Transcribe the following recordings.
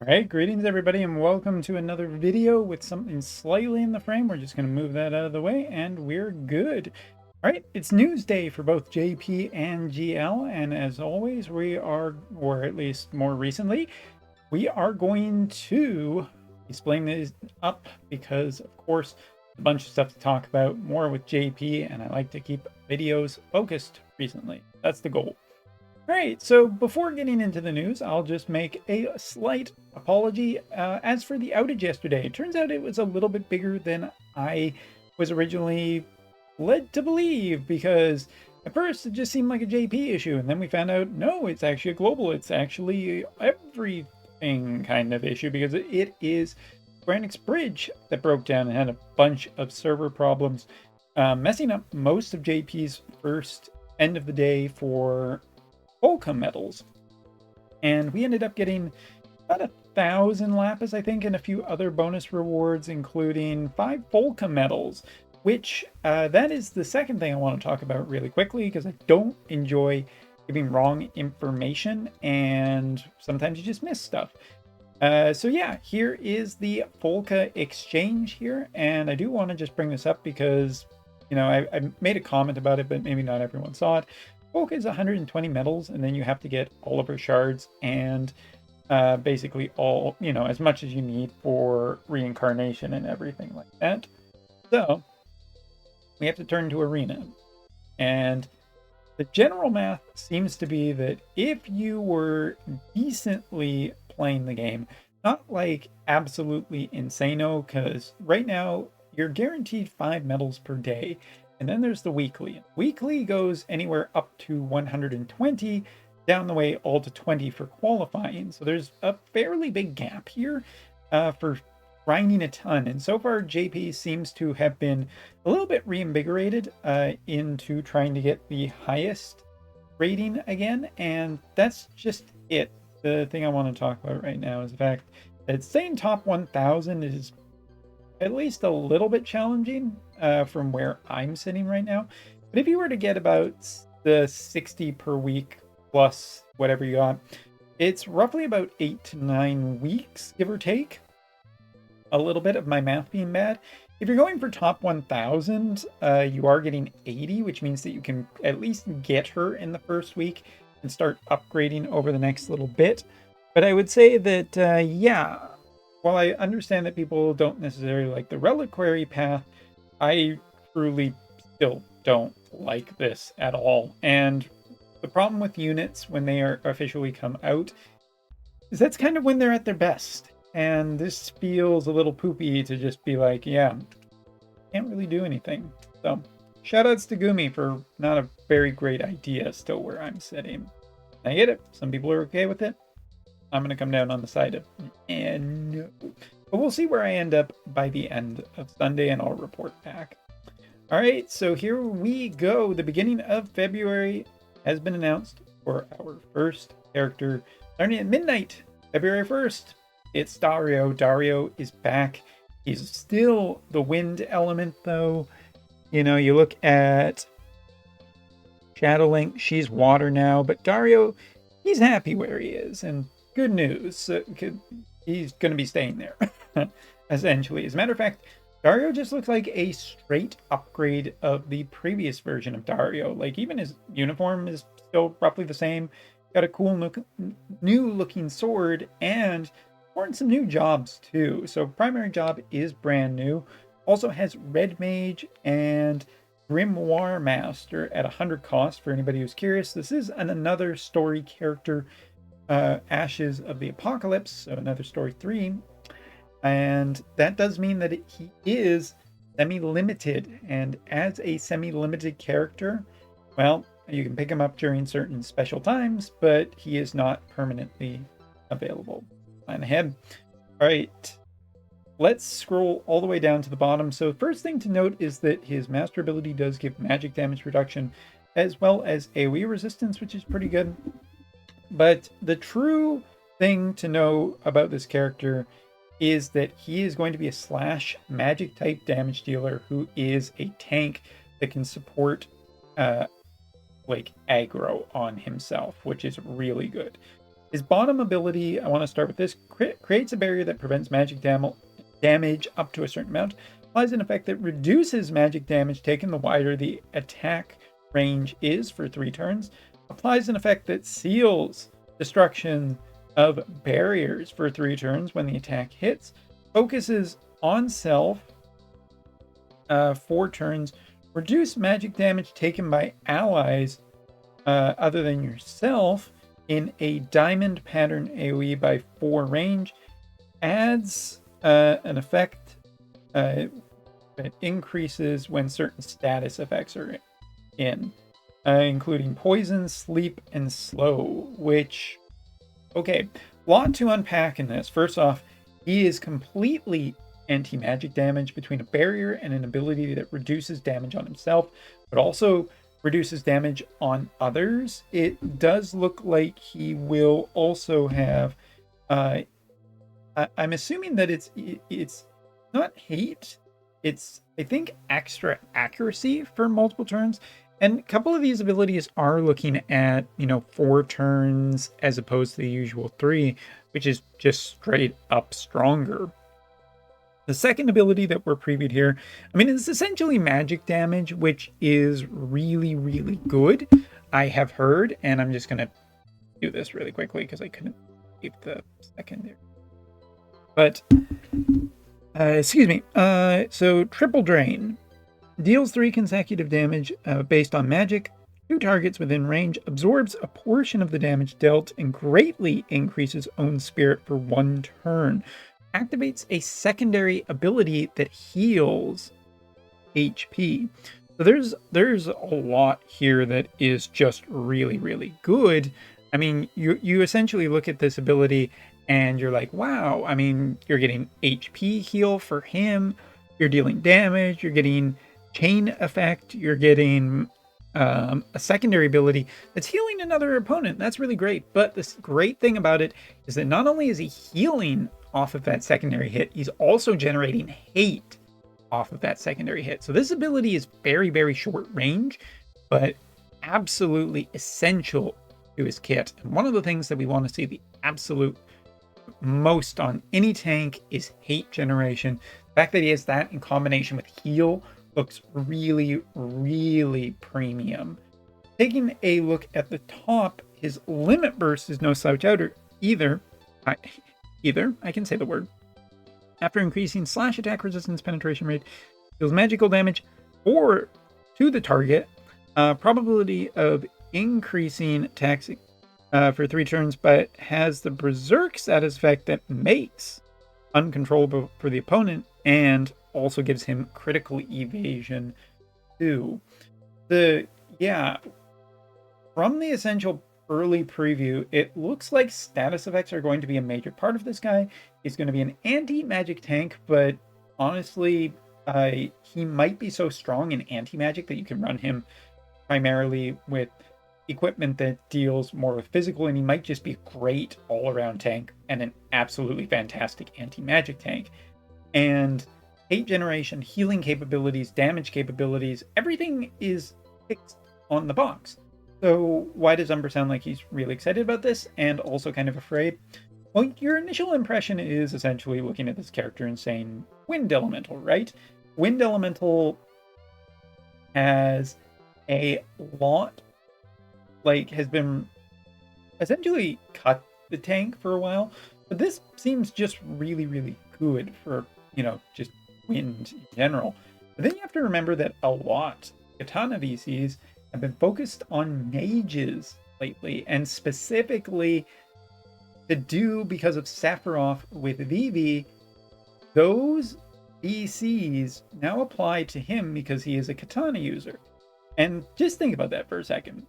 Alright, greetings everybody and welcome to another video with something slightly in the frame. We're just going to move that out of the way and we're good. Alright, it's news day for both JP and GL, and as always we are, or at least more recently, we are going to be splitting this up because of course a bunch of stuff to talk about, more with JP, and I like to keep videos focused recently. That's the goal. Alright, so before getting into the news, I'll just make a slight apology. As for the outage yesterday, it turns out it was a little bit bigger than I was originally led to believe, because at first it just seemed like a JP issue, and then we found out, no, it's actually a global, it's actually everything kind of issue, because it is Square Enix Bridge that broke down and had a bunch of server problems, messing up most of JP's first end of the day for Fola medals, and we ended up getting about 1,000 lapis, I think, and a few other bonus rewards, including 5 Fola medals, which that is the second thing I want to talk about really quickly, because I don't enjoy giving wrong information, and sometimes you just miss stuff. So yeah, here is the Fola exchange here, and I do want to just bring this up because, you know, I made a comment about it, but maybe not everyone saw it. Fola is 120 medals, and then you have to get all of her shards and basically all, you know, as much as you need for reincarnation and everything like that. So we have to turn to arena. And the general math seems to be that if you were decently playing the game, not like absolutely insano, because right now you're guaranteed 5 medals per day. And then there's the weekly. Weekly goes anywhere up to 120, down the way all to 20 for qualifying. So there's a fairly big gap here for grinding a ton. And so far, JP seems to have been a little bit reinvigorated into trying to get the highest rating again. And that's just it. The thing I want to talk about right now is the fact that staying top 1,000 is at least a little bit challenging from where I'm sitting right now. But if you were to get about the 60 per week plus whatever you got, it's roughly about 8 to 9 weeks, give or take. A little bit of my math being bad. If you're going for top 1,000, you are getting 80, which means that you can at least get her in the first week and start upgrading over the next little bit. But I would say that, yeah, while I understand that people don't necessarily like the reliquary path, I truly still don't like this at all. And the problem with units when they are officially come out is that's kind of when they're at their best. And this feels a little poopy to just be like, yeah, can't really do anything. So shoutouts to Gumi for not a very great idea still where I'm sitting. I get it. Some people are okay with it. I'm going to come down on the side of no. But we'll see where I end up by the end of Sunday, and I'll report back. All right, so here we go. The beginning of February has been announced for our first character starting at midnight, February 1st. It's Dario. Dario is back. He's still the wind element, though. You know, you look at Shadowlink, she's water now, but Dario, he's happy where he is, and good news, he's going to be staying there, essentially. As a matter of fact, Dario just looks like a straight upgrade of the previous version of Dario. Like, even his uniform is still roughly the same. Got a cool new looking sword, and some new jobs too. So primary job is brand new. Also has Red Mage and Grimoire Master at 100 cost for anybody who's curious. This is another story character, Ashes of the Apocalypse, so another story 3. And that does mean that he is semi-limited. And as a semi-limited character, well, you can pick him up during certain special times, but he is not permanently available. Plan ahead. All right. Let's scroll all the way down to the bottom. So first thing to note is that his master ability does give magic damage reduction as well as AoE resistance, which is pretty good. But the true thing to know about this character is that he is going to be a slash magic type damage dealer who is a tank that can support like aggro on himself, which is really good. His bottom ability, I want to start with this, creates a barrier that prevents magic damage up to a certain amount. Applies an effect that reduces magic damage taken the wider the attack range is for 3 turns. Applies an effect that seals destruction of barriers for 3 turns when the attack hits. Focuses on self 4 turns. Reduce magic damage taken by allies other than yourself in a diamond pattern AoE by 4 range. Adds an effect that increases when certain status effects are in, including poison, sleep, and slow, which, okay, a lot to unpack in this. First off, he is completely anti-magic damage between a barrier and an ability that reduces damage on himself, but also reduces damage on others. It does look like he will also have, I'm assuming that it's not hate, it's, I think, extra accuracy for multiple turns. And a couple of these abilities are looking at, 4 turns as opposed to the usual 3, which is just straight up stronger. The second ability that we're previewed here, I mean, it's essentially magic damage, which is really, really good, I have heard. And I'm just going to do this really quickly because I couldn't keep the secondary. But, excuse me. So, Triple Drain. Deals 3 consecutive damage based on magic. 2 targets within range. Absorbs a portion of the damage dealt and greatly increases own spirit for 1 turn. Activates a secondary ability that heals HP. So there's a lot here that is just really, really good. I mean, you essentially look at this ability and you're like, wow, I mean, you're getting HP heal for him, you're dealing damage, you're getting chain effect, you're getting a secondary ability that's healing another opponent. That's really great. But the great thing about it is that not only is he healing off of that secondary hit, he's also generating hate off of that secondary hit. So this ability is very, very short range, but absolutely essential to his kit. And one of the things that we want to see the absolute most on any tank is hate generation. The fact that he has that in combination with heal looks really, really premium. Taking a look at the top, his limit burst is no slouch either. I can say the word. After increasing slash attack resistance penetration rate, deals magical damage to the target. Probability of increasing attacks for 3 turns, but has the Berserk status effect that makes uncontrollable for the opponent and also gives him critical evasion too. From the essential early preview, it looks like status effects are going to be a major part of this guy. He's going to be an anti-magic tank, but honestly, he might be so strong in anti-magic that you can run him primarily with equipment that deals more with physical, and he might just be a great all-around tank and an absolutely fantastic anti-magic tank. And hate generation, healing capabilities, damage capabilities, everything is fixed on the box. So why does Umber sound like he's really excited about this and also kind of afraid? Well, your initial impression is essentially looking at this character and saying, Wind Elemental, right? Wind Elemental has a lot, has been essentially cut the tank for a while, but this seems just really, really good for, just wind in general. But then you have to remember that a lot Katana VCs have been focused on mages lately, and specifically because of Sephiroth with Vivi, those VCs now apply to him because he is a Katana user. And just think about that for a second.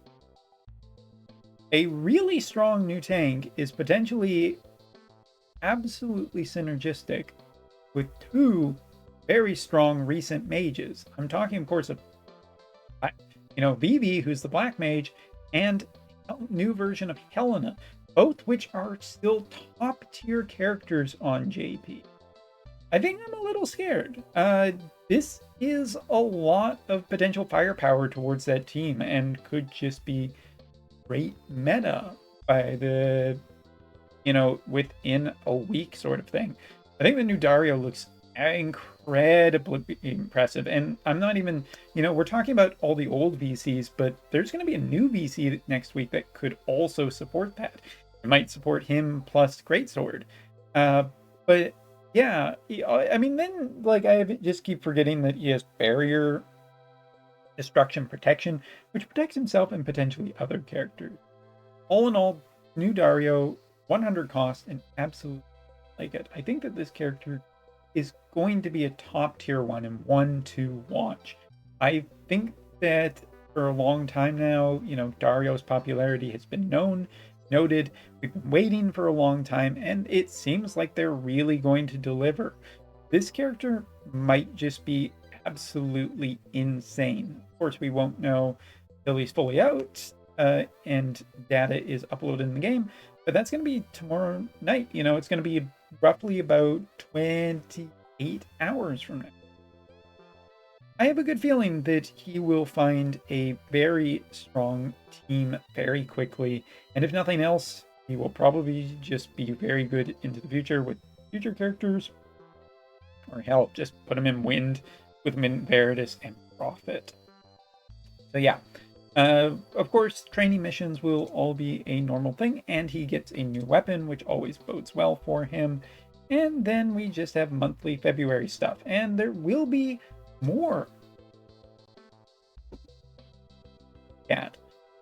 A really strong new tank is potentially absolutely synergistic with 2 very strong recent mages. I'm talking, of course, of Vivi, who's the black mage, and a new version of Helena, both which are still top tier characters on JP. I think I'm a little scared. This is a lot of potential firepower towards that team and could just be great meta by the you know, within a week sort of thing. I think the new Dario looks incredibly impressive. And I'm not even, you know, we're talking about all the old VCs, but there's going to be a new VC next week that could also support that. It might support him plus Greatsword. But yeah, I mean, then like I just keep forgetting that he has barrier, destruction, protection, which protects himself and potentially other characters. All in all, new Dario, 100 cost, and absolutely like it. I think that this character is going to be a top tier one and one to watch. I think that for a long time now, you know, Dario's popularity has been noted. We've been waiting for a long time, and it seems like they're really going to deliver. This character might just be absolutely insane. Of course, we won't know till he's fully out and data is uploaded in the game, but that's going to be tomorrow night. You know, it's going to be roughly about 28 hours from now. I have a good feeling that he will find a very strong team very quickly, and if nothing else, he will probably just be very good into the future with future characters, or hell, just put him in Wind with Mint Veritas and Profit. So yeah, of course, training missions will all be a normal thing, and he gets a new weapon, which always bodes well for him. And then we just have monthly February stuff, and there will be more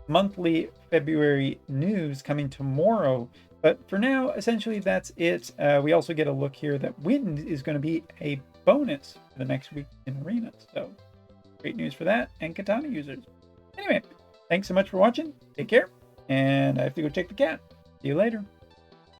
monthly February news coming tomorrow. But for now, essentially, that's it. We also get a look here that Wind is going to be a bonus for the next week in Arena. So great news for that and Katana users. Anyway, thanks so much for watching. Take care. And I have to go check the cat. See you later.